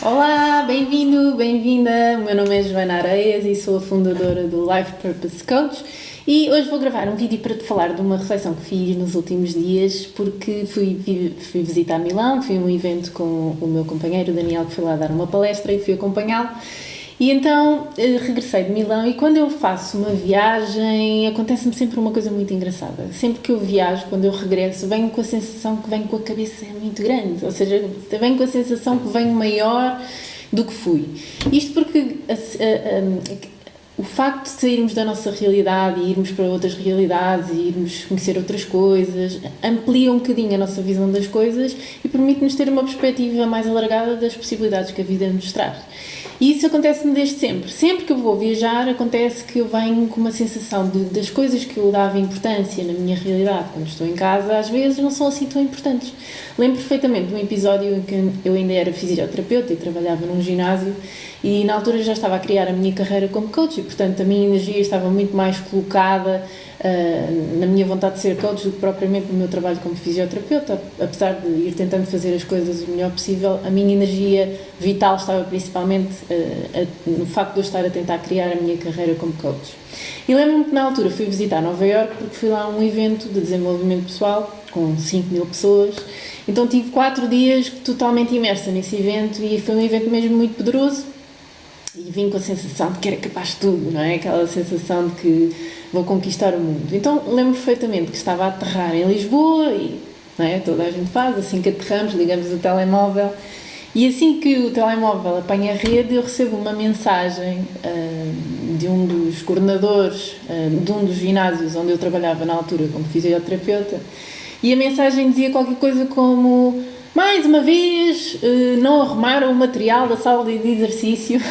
Olá, bem-vindo, bem-vinda. O meu nome é Joana Areias e sou a fundadora do Life Purpose Coach e hoje vou gravar um vídeo para te falar de uma reflexão que fiz nos últimos dias porque fui visitar Milão, fui a um evento com o meu companheiro Daniel que foi lá dar uma palestra e fui acompanhá-lo. E então regressei de Milão e quando eu faço uma viagem acontece-me sempre uma coisa muito engraçada. Sempre que eu viajo, quando eu regresso, venho com a sensação que venho com a cabeça muito grande, ou seja, venho com a sensação que venho maior do que fui. Isto porque o facto de sairmos da nossa realidade e irmos para outras realidades e irmos conhecer outras coisas amplia um bocadinho a nossa visão das coisas e permite-nos ter uma perspectiva mais alargada das possibilidades que a vida nos traz. E isso acontece-me desde sempre. Sempre que eu vou viajar, acontece que eu venho com uma sensação das coisas que eu dava importância na minha realidade quando estou em casa, às vezes não são assim tão importantes. Lembro perfeitamente de um episódio em que eu ainda era fisioterapeuta e trabalhava num ginásio e na altura já estava a criar a minha carreira como coach e, portanto, a minha energia estava muito mais colocada na minha vontade de ser coach do que propriamente no meu trabalho como fisioterapeuta. Apesar de ir tentando fazer as coisas o melhor possível, a minha energia vital estava principalmente no facto de eu estar a tentar criar a minha carreira como coach. E lembro-me que na altura fui visitar Nova Iorque porque fui lá a um evento de desenvolvimento pessoal com 5.000 pessoas. Então tive 4 dias totalmente imersa nesse evento e foi um evento mesmo muito poderoso. E vim com a sensação de que era capaz de tudo, não é? Aquela sensação de que vou conquistar o mundo. Então lembro perfeitamente que estava a aterrar em Lisboa e, não é? Toda a gente faz, assim que aterramos, ligamos o telemóvel e assim que o telemóvel apanha a rede eu recebo uma mensagem de um dos coordenadores de um dos ginásios onde eu trabalhava na altura como fisioterapeuta e a mensagem dizia qualquer coisa como: mais uma vez não arrumaram o material da sala de exercício.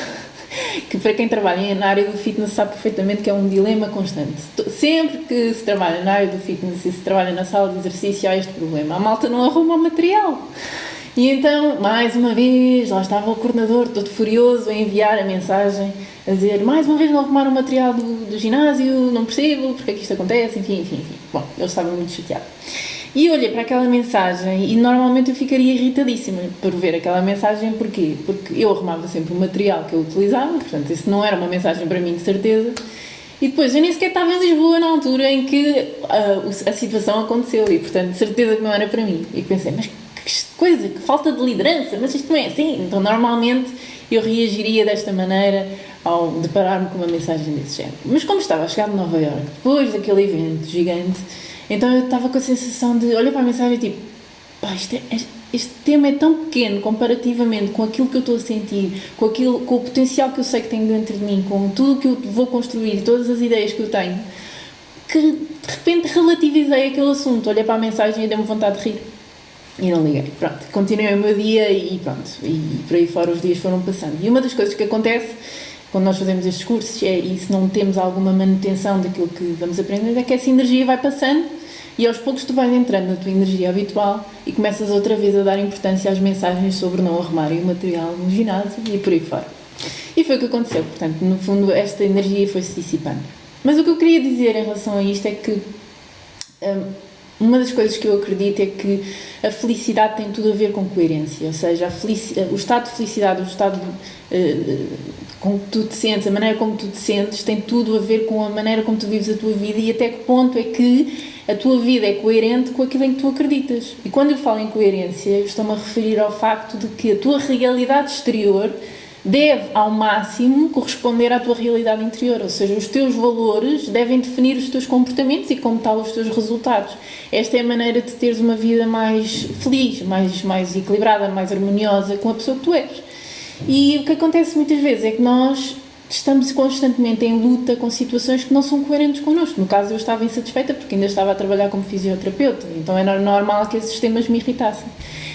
Que para quem trabalha na área do fitness sabe perfeitamente que é um dilema constante. Sempre que se trabalha na área do fitness e se trabalha na sala de exercício há este problema. A malta não arruma o material. E então, mais uma vez, lá estava o coordenador todo furioso a enviar a mensagem a dizer: mais uma vez não arrumaram o material do ginásio, não percebo porque é que isto acontece, enfim. Bom, ele estava muito chateado. E eu olhei para aquela mensagem e normalmente eu ficaria irritadíssima por ver aquela mensagem. Porquê? Porque eu arrumava sempre o material que eu utilizava, portanto isso não era uma mensagem para mim de certeza. E depois eu nem sequer estava em Lisboa na altura em que a situação aconteceu e portanto de certeza que não era para mim. E pensei, mas que coisa, que falta de liderança, mas isto não é assim. Então normalmente eu reagiria desta maneira ao deparar-me com uma mensagem desse género. Mas como estava a chegar de Nova Iorque, depois daquele evento gigante, então eu estava com a sensação de olhar para a mensagem e tipo, pá, este tema é tão pequeno comparativamente com aquilo que eu estou a sentir, com o potencial que eu sei que tenho dentro de mim, com tudo o que eu vou construir, todas as ideias que eu tenho, que de repente relativizei aquele assunto, olhei para a mensagem e dei-me vontade de rir. E não liguei. Pronto, continuei o meu dia e pronto, e por aí fora os dias foram passando. E uma das coisas que acontece quando nós fazemos estes cursos e se não temos alguma manutenção daquilo que vamos aprender, é que essa energia vai passando e aos poucos tu vais entrando na tua energia habitual e começas outra vez a dar importância às mensagens sobre não arrumarem o material no ginásio e por aí fora. E foi o que aconteceu, portanto, no fundo esta energia foi-se dissipando. Mas o que eu queria dizer em relação a isto é que uma das coisas que eu acredito é que a felicidade tem tudo a ver com coerência, ou seja, o estado de felicidade, o estado com que tu te sentes, a maneira como tu te sentes tem tudo a ver com a maneira como tu vives a tua vida e até que ponto é que a tua vida é coerente com aquilo em que tu acreditas. E quando eu falo em coerência, eu estou-me a referir ao facto de que a tua realidade exterior deve, ao máximo, corresponder à tua realidade interior, ou seja, os teus valores devem definir os teus comportamentos e, como tal, os teus resultados. Esta é a maneira de teres uma vida mais feliz, mais equilibrada, mais harmoniosa com a pessoa que tu és. E o que acontece muitas vezes é que nós estamos constantemente em luta com situações que não são coerentes connosco. No caso, eu estava insatisfeita porque ainda estava a trabalhar como fisioterapeuta, então era normal que esses temas me irritassem.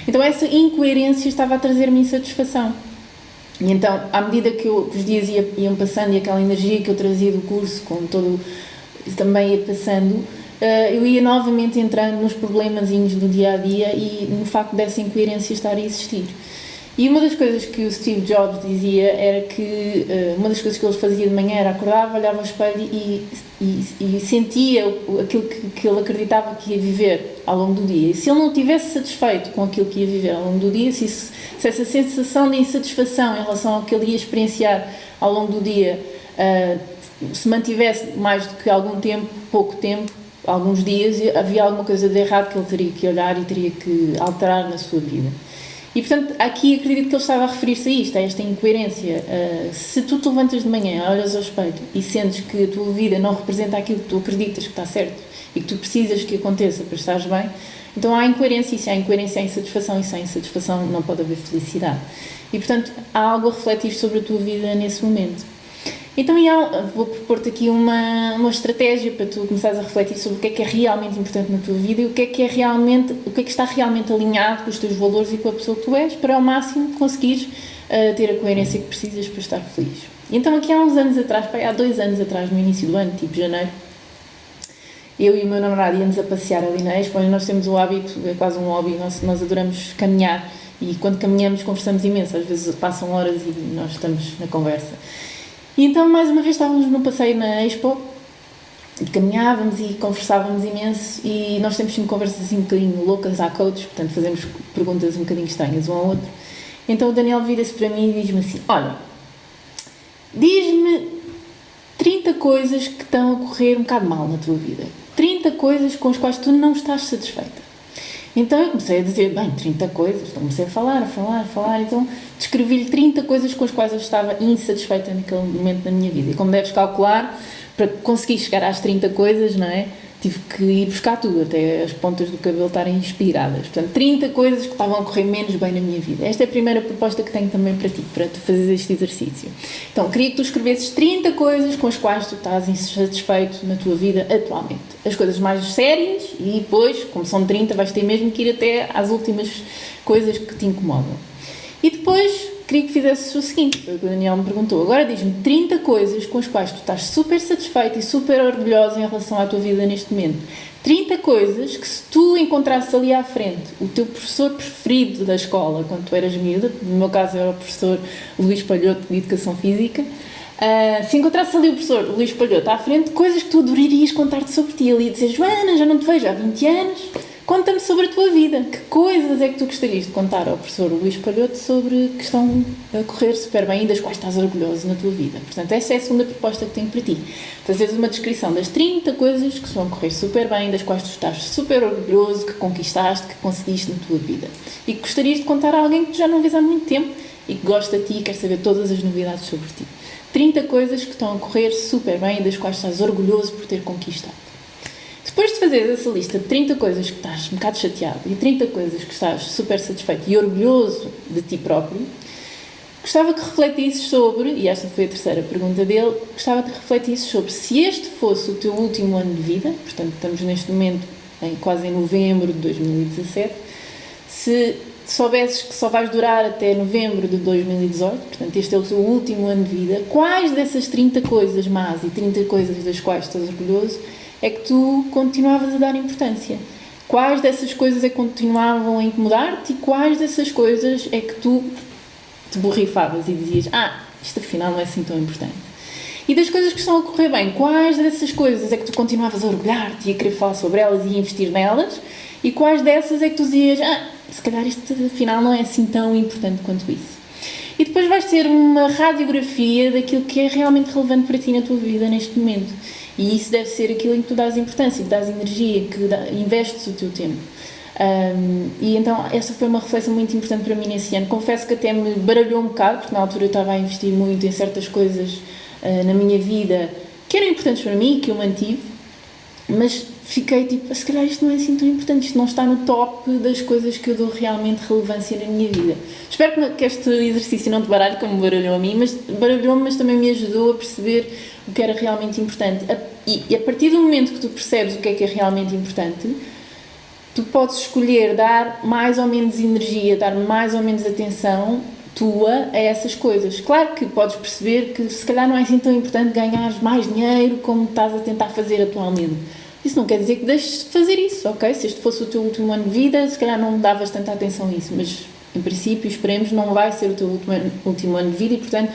Então essa incoerência estava a trazer-me insatisfação. E então, à medida que os dias iam passando e aquela energia que eu trazia do curso, com todo, também ia passando, eu ia novamente entrando nos problemazinhos do dia-a-dia e no facto dessa incoerência estar a existir. E uma das coisas que o Steve Jobs dizia era que uma das coisas que ele fazia de manhã era acordava, olhava ao espelho e e sentia aquilo que ele acreditava que ia viver ao longo do dia. E se ele não estivesse satisfeito com aquilo que ia viver ao longo do dia, se essa sensação de insatisfação em relação ao que ele ia experienciar ao longo do dia se mantivesse mais do que algum tempo, pouco tempo, alguns dias, havia alguma coisa de errado que ele teria que olhar e teria que alterar na sua vida. E, portanto, aqui acredito que ele estava a referir-se a isto, a esta incoerência. Se tu te levantas de manhã, olhas ao espelho e sentes que a tua vida não representa aquilo que tu acreditas que está certo e que tu precisas que aconteça para estares bem, então há incoerência, e se há incoerência há insatisfação, e se há insatisfação não pode haver felicidade. E, portanto, há algo a refletir sobre a tua vida nesse momento. Então, vou propor-te aqui uma estratégia para tu começares a refletir sobre o que é realmente importante na tua vida e o que é que está realmente alinhado com os teus valores e com a pessoa que tu és, para ao máximo conseguires ter a coerência que precisas para estar feliz. Então, aqui há uns anos atrás, há 2 anos atrás, no início do ano, tipo janeiro, eu e o meu namorado íamos a passear ali na Expo. Nós temos o hábito, é quase um hobby, nós adoramos caminhar, e quando caminhamos conversamos imenso, às vezes passam horas e nós estamos na conversa. E então, mais uma vez, estávamos no passeio na Expo, e caminhávamos e conversávamos imenso, e nós temos sempre conversas assim um bocadinho loucas à coach, portanto fazemos perguntas um bocadinho estranhas um ao outro. Então o Daniel vira-se para mim e diz-me assim: olha, diz-me 30 coisas que estão a correr um bocado mal na tua vida, 30 coisas com as quais tu não estás satisfeita. Então eu comecei a dizer, 30 coisas, então comecei a falar, então descrevi-lhe 30 coisas com as quais eu estava insatisfeita naquele momento da minha vida. E como deves calcular, para conseguir chegar às 30 coisas, não é? Tive que ir buscar tudo, até as pontas do cabelo estarem inspiradas. Portanto, 30 coisas que estavam a correr menos bem na minha vida. Esta é a primeira proposta que tenho também para ti, para tu fazeres este exercício. Então, queria que tu escrevesses 30 coisas com as quais tu estás insatisfeito na tua vida atualmente. As coisas mais sérias e depois, como são 30, vais ter mesmo que ir até às últimas coisas que te incomodam. E depois, queria que fizesses o seguinte, foi o que o Daniel me perguntou. Agora diz-me 30 coisas com as quais tu estás super satisfeito e super orgulhosa em relação à tua vida neste momento. 30 coisas que, se tu encontrasses ali à frente o teu professor preferido da escola quando tu eras miúda, no meu caso era o professor Luís Palhoto de Educação Física, se encontrasses ali o professor Luís Palhoto à frente, coisas que tu adorarias contar-te sobre ti. Ele ia dizer: Joana, já não te vejo há 20 anos, conta-me sobre a tua vida. Que coisas é que tu gostarias de contar ao professor Luís Palhoto sobre que estão a correr super bem e das quais estás orgulhoso na tua vida? Portanto, essa é a segunda proposta que tenho para ti. Fazeres uma descrição das 30 coisas que estão a correr super bem, das quais tu estás super orgulhoso, que conquistaste, que conseguiste na tua vida. E que gostarias de contar a alguém que tu já não vês há muito tempo e que gosta de ti e quer saber todas as novidades sobre ti. 30 coisas que estão a correr super bem e das quais estás orgulhoso por ter conquistado. Depois de fazeres essa lista de 30 coisas que estás um bocado chateado e 30 coisas que estás super satisfeito e orgulhoso de ti próprio, gostava que refletisses sobre, e esta foi a terceira pergunta dele, gostava que refletisses sobre se este fosse o teu último ano de vida, portanto estamos neste momento quase em novembro de 2017, se soubesses que só vais durar até novembro de 2018, portanto este é o teu último ano de vida, quais dessas 30 coisas más e 30 coisas das quais estás orgulhoso é que tu continuavas a dar importância? Quais dessas coisas é que continuavam a incomodar-te e quais dessas coisas é que tu te borrifavas e dizias: isto afinal não é assim tão importante? E das coisas que estão a correr bem, quais dessas coisas é que tu continuavas a orgulhar-te e a querer falar sobre elas e investir nelas? E quais dessas é que tu dizias: se calhar isto afinal não é assim tão importante quanto isso? E depois vais ter uma radiografia daquilo que é realmente relevante para ti na tua vida neste momento. E isso deve ser aquilo em que tu dás importância, que dás energia, que investes o teu tempo. E então essa foi uma reflexão muito importante para mim nesse ano. Confesso que até me baralhou um bocado, porque na altura eu estava a investir muito em certas coisas na minha vida que eram importantes para mim, que eu mantive, mas fiquei tipo: se calhar isto não é assim tão importante, isto não está no top das coisas que eu dou realmente relevância na minha vida. Espero que este exercício não te baralhe como me baralhou a mim, mas baralhou-me, mas também me ajudou a perceber o que era realmente importante. E a partir do momento que tu percebes o que é realmente importante, tu podes escolher dar mais ou menos energia, dar mais ou menos atenção tua a essas coisas. Claro que podes perceber que se calhar não é assim tão importante ganhar mais dinheiro como estás a tentar fazer atualmente. Isso não quer dizer que deixes de fazer isso, ok? Se este fosse o teu último ano de vida, se calhar não davas tanta atenção a isso, mas em princípio, esperemos, não vai ser o teu último ano de vida e, portanto,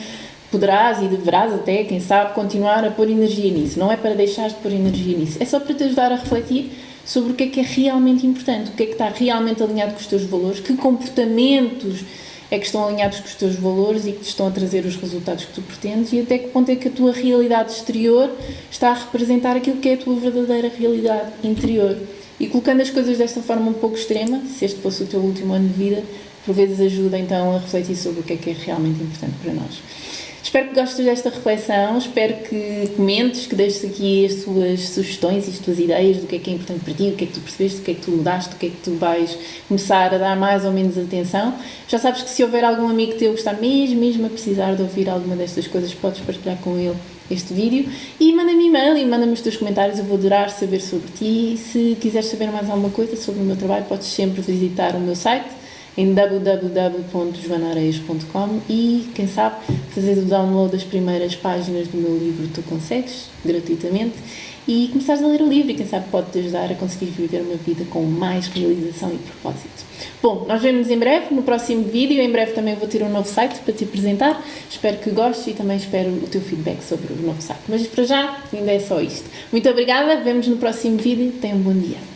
poderás e deverás até, quem sabe, continuar a pôr energia nisso. Não é para deixar de pôr energia nisso, é só para te ajudar a refletir sobre o que é realmente importante, o que é que está realmente alinhado com os teus valores, que comportamentos é que estão alinhados com os teus valores e que te estão a trazer os resultados que tu pretendes, e até que ponto é que a tua realidade exterior está a representar aquilo que é a tua verdadeira realidade interior. E colocando as coisas desta forma um pouco extrema, se este fosse o teu último ano de vida, por vezes ajuda então a refletir sobre o que é realmente importante para nós. Espero que gostes desta reflexão, espero que comentes, que deixes aqui as tuas sugestões e as tuas ideias do que é importante para ti, o que é que tu percebeste, o que é que tu mudaste, o que é que tu vais começar a dar mais ou menos atenção. Já sabes que se houver algum amigo teu que está mesmo a precisar de ouvir alguma destas coisas, podes partilhar com ele este vídeo e manda-me e-mail e manda-me os teus comentários, eu vou adorar saber sobre ti. E se quiseres saber mais alguma coisa sobre o meu trabalho, podes sempre visitar o meu site em www.joanaareias.com e, quem sabe, fazer o download das primeiras páginas do meu livro Tu Consegues, gratuitamente, e começares a ler o livro e, quem sabe, pode-te ajudar a conseguir viver uma vida com mais realização e propósito. Bom, nós vemos em breve, no próximo vídeo. Em breve também vou ter um novo site para te apresentar. Espero que gostes e também espero o teu feedback sobre o novo site. Mas para já, ainda é só isto. Muito obrigada, vemos no próximo vídeo. Tenha um bom dia.